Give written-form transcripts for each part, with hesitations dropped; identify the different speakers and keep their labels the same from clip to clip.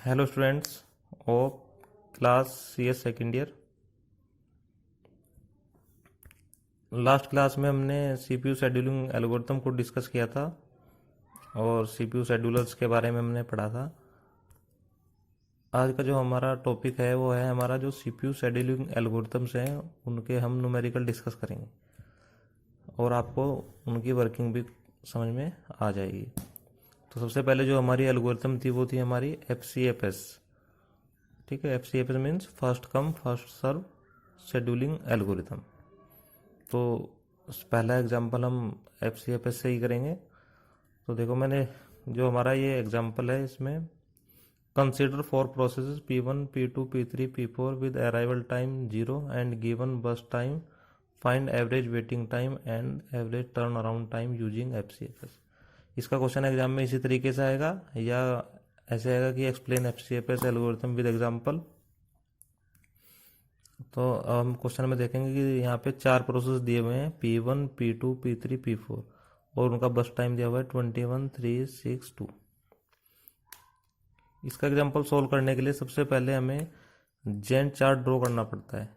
Speaker 1: Hello students of class C S second year. Last class में हमने CPU scheduling algorithm को discuss किया था और सीपीयू शेड्यूलर्स के बारे में हमने पढ़ा था। आज का जो हमारा टॉपिक है वो है हमारा जो सीपीयू शेड्यूलिंग एल्गोरिथम्स हैं उनके हम न्यूमेरिकल डिस्कस करेंगे और आपको उनकी वर्किंग भी समझ में आ जाएगी। तो सबसे पहले जो हमारी एल्गोरिथम थी वो थी हमारी FCFS। ठीक है, FCFS means first come first serve scheduling algorithm. तो पहला एग्जांपल हम FCFS से ही करेंगे। तो देखो, मैंने जो हमारा ये एग्जांपल है इसमें consider for processes P1 P2 P3 P4 with arrival time 0 and given burst time, find average waiting time and average turn around time using FCFS। इसका क्वेश्चन एग्जाम में इसी तरीके से आएगा या ऐसे आएगा कि explain FCFS algorithm with example. तो हम क्वेश्चन में देखेंगे कि यहाँ पे 4 प्रोसेस दिए हुए हैं P1 P2 P3 P4 और उनका बस टाइम दिया हुआ है 21 3 6 2। इसका एग्जांपल सोल्व करने के लिए सबसे पहले हमें जेन चार्ट ड्रॉ करना पड़ता है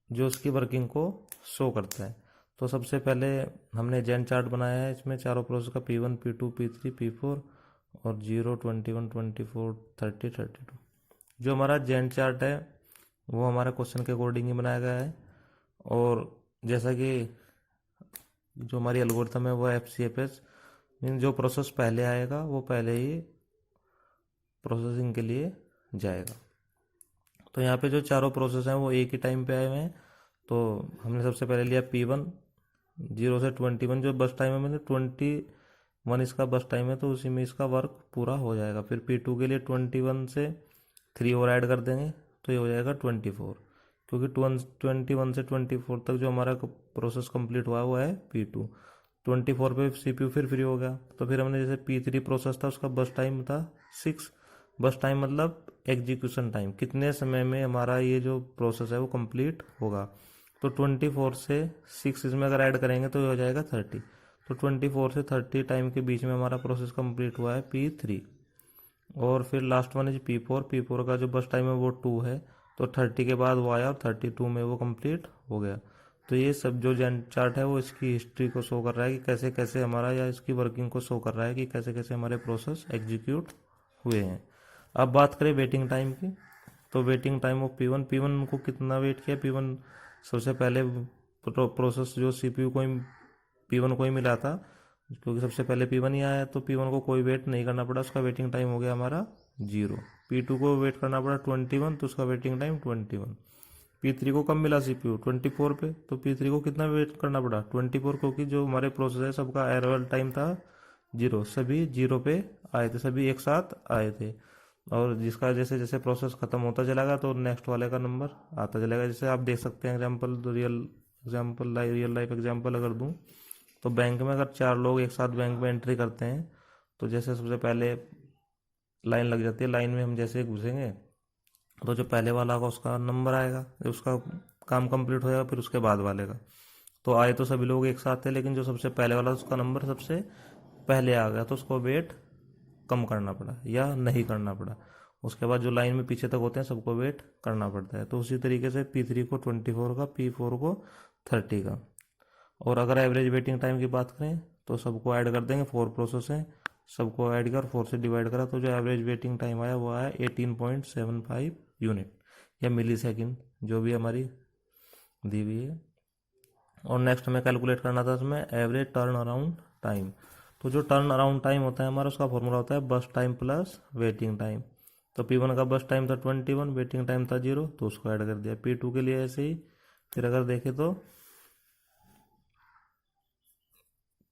Speaker 1: जो उसकी वर्किंग को शो करता है। तो सबसे पहले हमने जेन चार्ट बनाया है, इसमें चारों प्रोसेस का P1 P2 P3 P4 और 0 21 24 30 32। जो हमारा जेन चार्ट है वो हमारा क्वेश्चन के अकॉर्डिंग ही बनाया गया है और जैसा कि जो हमारी एल्गोरिथम है वो FCFS मीन जो प्रोसेस पहले आएगा वो पहले ही प्रोसेसिंग के लिए जाएगा। तो यहाँ पे जो चारों प्रोसेस हैं वो एक ही टाइम पे आए हुए हैं। तो हमने सबसे पहले लिया P1 0 से 21, जो बस टाइम है मैंने 21 इसका बस टाइम है, तो उसी में इसका वर्क पूरा हो जाएगा। फिर P2 के लिए 21 से 3 और ऐड कर देंगे तो ये हो जाएगा 24, क्योंकि 21 से 24 तक जो हमारा प्रोसेस कंप्लीट हुआ हुआ है P2। 24 पे CPU फिर फ्री हो गया। तो फिर हमने जैसे P3 प्रोसेस था उसका बस टाइम था 6। बस टाइम मतलब एग्जीक्यूशन टाइम, कितने समय में हमारा ये जो प्रोसेस है वो कंप्लीट होगा। तो 24 से 6 इसमें अगर ऐड करेंगे तो ये हो जाएगा 30। तो 24 से 30 टाइम के बीच में हमारा प्रोसेस कंप्लीट हुआ है P3। और फिर लास्ट वन इज P4 का जो बस टाइम है वो 2 है, तो 30 के बाद वो आया और 32 में वो कंप्लीट हो गया। तो ये सब जो जेन चार्ट है वो इसकी हिस्ट्री को शो कर रहा है कि कैसे कैसे हमारा, या इसकी वर्किंग को शो कर रहा है कि कैसे कैसे हमारे प्रोसेस एग्जीक्यूट हुए हैं। अब बात करें वेटिंग टाइम की, तो वेटिंग टाइम ऑफ P1 को कितना वेट किया। P1 सबसे पहले प्रोसेस जो CPU को P1 को ही मिला था, क्योंकि सबसे पहले P1 ही आया, तो P1 को कोई वेट नहीं करना पड़ा, उसका वेटिंग टाइम हो गया हमारा 0। P2 को वेट करना पड़ा 21, तो उसका वेटिंग टाइम 21। P3 को कब मिला CPU 24 पे, तो P3 को कितना वेट करना पड़ा 24, क्योंकि जो हमारे प्रोसेस है सबका अराइवल टाइम था 0, सभी 0 पे आए थे, सभी एक साथ आए थे। और जिसका जैसे जैसे प्रोसेस खत्म होता चलेगा तो नेक्स्ट वाले का नंबर आता चलेगा। जैसे आप देख सकते हैं एग्जांपल, तो रियल लाइफ एग्जांपल अगर दूं, तो बैंक में अगर 4 लोग एक साथ बैंक में एंट्री करते हैं, तो जैसे सबसे पहले लाइन लग जाती है, लाइन में हम जैसे घुसेंगे तो जो पहले वाला होगा उसका नंबर आएगा, उसका काम कंप्लीट हो जाएगा, फिर उसके बाद वाले का। तो आए तो सभी लोग एक साथ थे, लेकिन जो सबसे पहले वाला उसका नंबर सबसे पहले आ गया, तो उसको वेट कम करना पड़ा या नहीं करना पड़ा। उसके बाद जो लाइन में पीछे तक होते हैं सबको वेट करना पड़ता है। तो उसी तरीके से P3 को 24 का, P4 को 30 का। और अगर एवरेज वेटिंग टाइम की बात करें तो सबको ऐड कर देंगे, 4 प्रोसेस हैं, सबको ऐड कर 4 से डिवाइड करा तो जो एवरेज वेटिंग टाइम आया वो आया 18.75 यूनिट या मिली सेकेंड, जो भी हमारी दी हुई है। और नेक्स्ट हमें कैलकुलेट करना था इसमें एवरेज टर्न अराउंड टाइम। तो जो टर्न अराउंड टाइम होता है हमारा, उसका फॉर्मूला होता है बस टाइम प्लस वेटिंग टाइम। तो P1 का बस टाइम था 21, वेटिंग टाइम था 0, तो उसको ऐड कर दिया। P2 के लिए ऐसे ही, फिर अगर देखें तो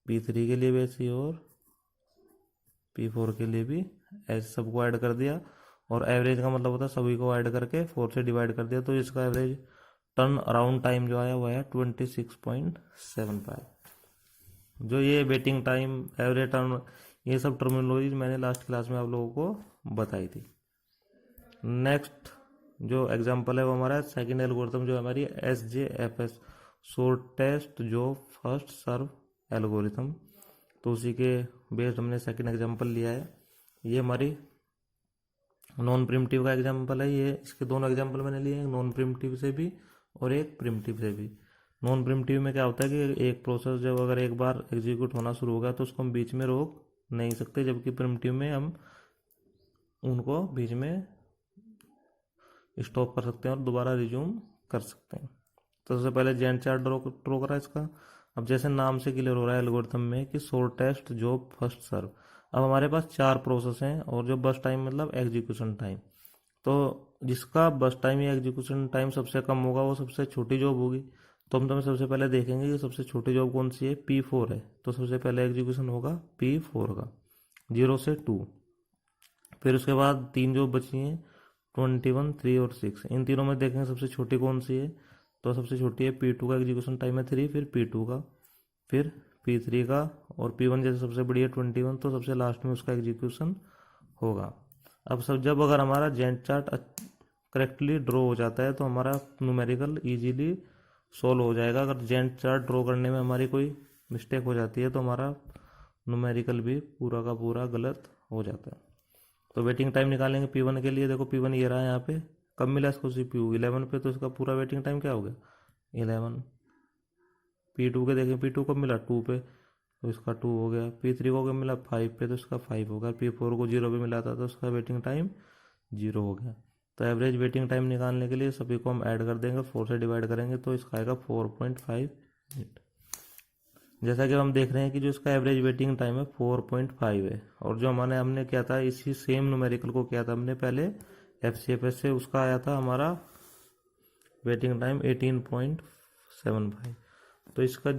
Speaker 1: P3 के लिए भी ऐसे ही और P4 के लिए भी ऐसे सबको ऐड कर दिया। और एवरेज का मतलब होता है सभी को ऐड करके 4 से डिवाइड कर दिया, तो इसका एवरेज टर्न अराउंड टाइम जो आया वो है 26.75। जो ये वेटिंग टाइम, एवरेज टर्न, ये सब टर्मिनोलॉजी मैंने लास्ट क्लास में आप लोगों को बताई थी। नेक्स्ट जो एग्जांपल है वो हमारा सेकंड एल्गोरिथम जो हमारी SJFS, shortest job first serve algorithm. तो उसी के बेस्ड हमने सेकंड एग्जांपल लिया है। ये हमारी नॉन प्रिमिटिव का एग्जाम्पल है ये, इसके दोनों एग्जाम्पल मैंने लिए, नॉन प्रिमिटिव से भी और एक प्रिमिटिव से भी। नॉन प्रिमिटिव में क्या होता है कि एक प्रोसेस जब अगर एक बार एग्जीक्यूट होना शुरू हो गया तो उसको हम बीच में रोक नहीं सकते, जबकि प्रिमिटिव में हम उनको बीच में स्टॉप कर सकते हैं और दोबारा रिज्यूम कर सकते हैं। तो सबसे पहले जैंट चार्ट ड्रॉ करा इसका। अब जैसे नाम से क्लियर हो रहा है एल्गोरिथम में कि शॉर्टेस्ट जॉब फर्स्ट सर्व। अब हमारे पास 4 प्रोसेस हैं और जो बस टाइम मतलब एग्जीक्यूशन टाइम, तो जिसका बस टाइम या एग्जीक्यूशन टाइम सबसे कम होगा वो सबसे छोटी जॉब होगी। तो हम तुम्हें सबसे पहले देखेंगे कि सबसे छोटी जॉब कौन सी है, P4 है। तो सबसे पहले एग्जीक्यूशन होगा P4 का 0 से 2। फिर उसके बाद 3 जॉब बची हैं 21, 3 और 6। इन तीनों में देखेंगे सबसे छोटी कौन सी है, तो सबसे छोटी है P2 का एग्जीक्यूशन टाइम है 3, फिर P2 का, फिर P3 का, और P1 जैसे सबसे बड़ी है 21, तो सबसे लास्ट में उसका एग्जीक्यूशन होगा। अब सब जब अगर हमारा जेंट चार्ट करेक्टली ड्रॉ हो जाता है तो हमारा न्यूमेरिकल इजीली सॉल्व हो जाएगा। अगर जेंट चार्ट ड्रॉ करने में हमारी कोई मिस्टेक हो जाती है तो हमारा न्यूमेरिकल भी पूरा का पूरा गलत हो जाता है। तो वेटिंग टाइम निकालेंगे P1 के लिए। देखो P1 ये रहा है यहाँ पे, कब मिला इसको CPU 11 पे, तो इसका पूरा वेटिंग टाइम क्या हो गया 11। P2 के देखें, P2 कब मिला 2 पे, तो इसका 2 हो गया। P3 को कब मिला 5 पे, तो इसका 5 हो गया। P4 को 0 पे मिला था तो इसका वेटिंग टाइम 0 हो गया। तो एवरेज वेटिंग टाइम निकालने के लिए सभी को हम ऐड कर देंगे, 4 से डिवाइड करेंगे तो इसका आएगा 4.5 मिनट। जैसा कि हम देख रहे हैं कि जो इसका एवरेज वेटिंग टाइम है 4.5 है, और जो हमने किया था इसी सेम न्यूमेरिकल को किया था हमने पहले FCFS से, उसका आया था हमारा वेटिंग टाइम 18.75। तो इसका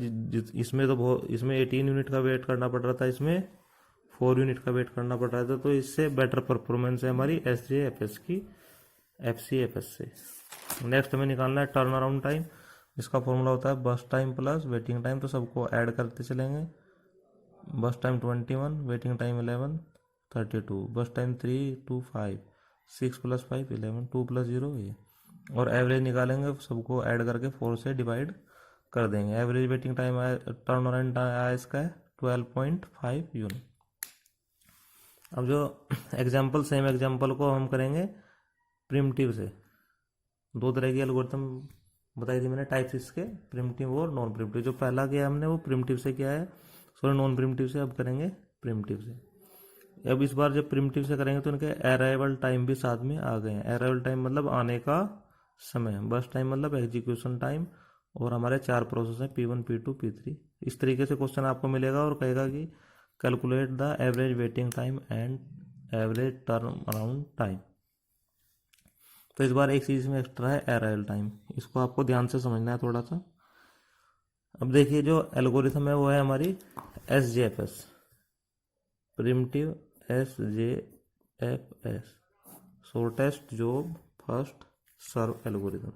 Speaker 1: इसमें तो बहुत, इसमें 18 यूनिट का वेट करना पड़ रहा था, इसमें 4 यूनिट का वेट करना पड़ रहा था। तो इससे बेटर परफॉर्मेंस है हमारी SJFS की FCFS से। नेक्स्ट हमें निकालना है टर्न अराउंड टाइम। इसका फॉर्मूला होता है बस टाइम प्लस वेटिंग टाइम। तो सबको ऐड करते चलेंगे। बस टाइम 21, वेटिंग टाइम 11, 32, बस टाइम 3 2 5, 6 + 5 11, 2 + 0 ये, और एवरेज निकालेंगे, सबको ऐड करके 4 से डिवाइड कर देंगे। एवरेज वेटिंग टाइम आया, टर्न अराउंड आया इसका है 12.5 यूनिट। अब जो एग्जाम्पल, सेम एग्जाम्पल को हम करेंगे प्रिमिटिव से। 2 तरह की एल्गोरिथम बताई थी मैंने टाइप्स इसके, प्रिमिटिव और नॉन प्रिमिटिव। जो पहला किया हमने वो प्रिमिटिव से किया है, सॉरी नॉन प्रिमिटिव से। अब करेंगे प्रिमिटिव से। अब इस बार जब प्रिमिटिव से करेंगे तो इनके अराइवल टाइम भी साथ में आ गए हैं। अराइवल टाइम मतलब आने का समय, बस टाइम मतलब एग्जीक्यूशन टाइम, और हमारे 4 प्रोसेस हैं P1 P2 P3। इस तरीके से क्वेश्चन आपको मिलेगा और कहेगा कि calculate the average waiting time and average turn around time. तो इस बार एक चीज में एक्स्ट्रा है अराइवल टाइम, इसको आपको ध्यान से समझना है थोड़ा सा। अब देखिए जो एल्गोरिथम है वो है हमारी SJFS, primitive SJFS, shortest job first serve algorithm.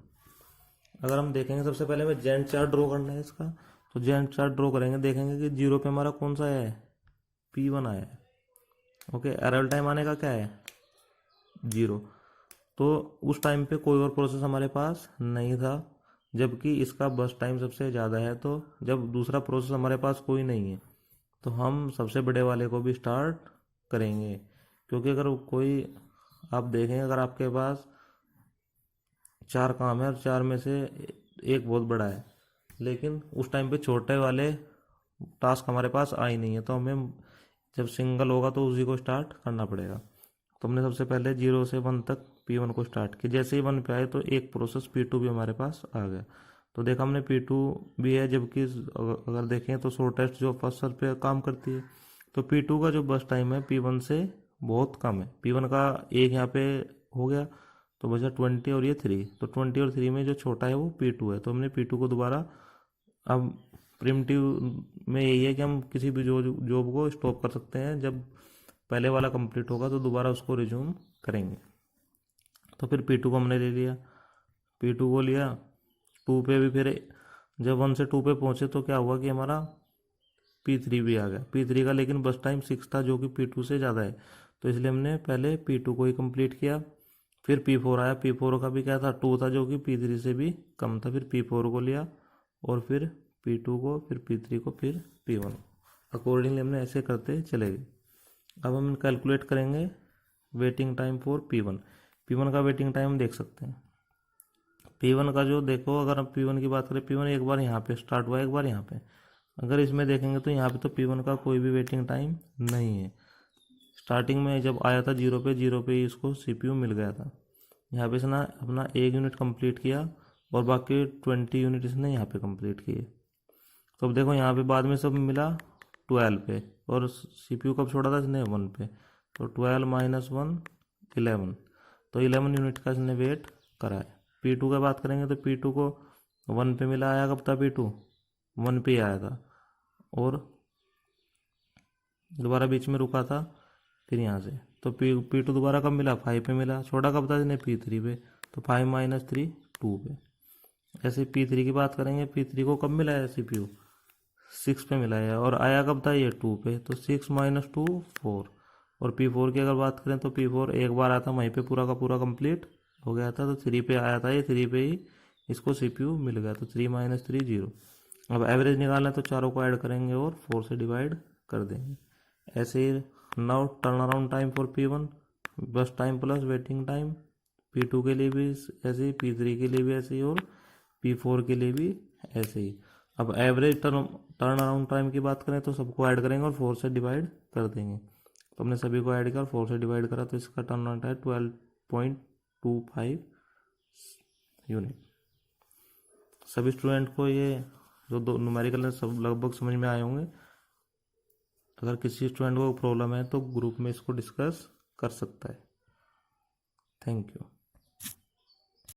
Speaker 1: अगर हम देखेंगे सबसे पहले हमें जेंट चार्ट ड्रॉ करना है इसका, तो जेंट चार्ट ड्रॉ करेंगे, देखेंगे कि 0 पे हमारा कौन सा है P1 आया है। ओके, अराइवल टाइम आने का क्या है 0। तो उस टाइम पे कोई और प्रोसेस हमारे पास नहीं था, जबकि इसका बस टाइम सबसे ज़्यादा है। तो जब दूसरा प्रोसेस हमारे पास कोई नहीं है तो हम सबसे बड़े वाले को भी स्टार्ट करेंगे, क्योंकि अगर कोई, आप देखें अगर आपके पास 4 काम है और 4 में से एक बहुत बड़ा है, लेकिन उस टाइम पे छोटे वाले टास्क हमारे पास आ ही नहीं है, तो हमें जब सिंगल होगा तो उसी को स्टार्ट करना पड़ेगा। तो हमने सबसे पहले 0 से 1 तक P1 को स्टार्ट किया। जैसे ही 1 पे आए तो एक प्रोसेस P2 भी हमारे पास आ गया। तो देखा हमने P2 भी है, जबकि अगर देखें तो शॉर्टेस्ट जो फर्स्ट सर्व पे काम करती है। तो P2 का जो बस टाइम है P1 से बहुत कम है। P1 का एक यहाँ पे हो गया तो बचा 20 और ये 3। तो 20 और 3 में जो छोटा है वो P2 है। तो हमने P2 को दोबारा, अब प्रिमिटिव में यही है कि हम किसी भी जॉब को स्टॉप कर सकते हैं, जब पहले वाला कंप्लीट होगा तो दोबारा उसको रिज्यूम करेंगे। तो फिर P2 को हमने ले लिया, P2 को लिया, 2 पे भी फिर जब 1 से 2 पे पहुंचे तो क्या हुआ कि हमारा P3 भी आ गया। P3 का लेकिन बस टाइम 6 था जो कि P2 से ज़्यादा है, तो इसलिए हमने पहले P2 को ही कंप्लीट किया। फिर P4 आया, P4 का भी क्या था 2 था जो कि P3 से भी कम था। फिर P4 को लिया और फिर P2 को, फिर P3 को, फिर P1। अकॉर्डिंगली हमने ऐसे करते चले गए। अब हम कैलकुलेट करेंगे waiting time for P1। P1 का वेटिंग टाइम देख सकते हैं। P1 का जो देखो, अगर हम P1 की बात करें, P1 एक बार यहाँ पे स्टार्ट हुआ, एक बार यहाँ पे। अगर इसमें देखेंगे तो यहाँ पे तो P1 का कोई भी वेटिंग टाइम नहीं है। स्टार्टिंग में जब आया था 0 पे ही इसको CPU मिल गया था। यहाँ पे इसने अपना 1 यूनिट कंप्लीट किया और बाकी 20 यूनिट इसने यहाँ पे कंप्लीट किए। तो अब देखो यहाँ पे बाद में सब मिला 12 पे, और CPU कब छोड़ा था इसने 1 पे। तो 12 माइनस 1 11, तो 11 यूनिट का इसने वेट करा है। P2 का बात करेंगे तो P2 को 1 पे मिला, आया कब था P2, 1 पे ही आया था, और दोबारा बीच में रुका था फिर यहाँ से। तो P2 दोबारा कब मिला, 5 पे मिला, छोड़ा कब था इसने P3 पे, तो 5 माइनस 3 2 पे। ऐसे P3 की बात करेंगे, P3 को कब मिला है CPU, 6 पे मिला है, और आया कब था ये 2 पे, तो 6 माइनस 2 4। और P4 की अगर बात करें तो P4 एक बार आया था वहीं पे पूरा का पूरा कंप्लीट हो गया था, तो 3 पे आया था, ये 3 पे ही इसको CPU मिल गया, तो 3 माइनस 3 0। अब एवरेज निकालना है तो चारों को ऐड करेंगे और 4 से डिवाइड कर देंगे। ऐसे ही now turn around time for P1, burst time plus waiting time. P2 के लिए भी ऐसे ही, P3 के लिए भी ऐसे ही, और P4 के लिए भी ऐसे ही। अब एवरेज टर्न अराउंड टाइम की बात करें तो सबको ऐड करेंगे और 4 से डिवाइड कर देंगे। तो हमने सभी को ऐड किया और 4 से डिवाइड करा, तो इसका टर्न अराउंड है 12.25 यूनिट। सभी स्टूडेंट को ये जो दो न्यूमेरिकल सब लगभग समझ में आए होंगे। अगर किसी स्टूडेंट को प्रॉब्लम है तो ग्रुप में इसको डिस्कस कर सकता है। Thank you.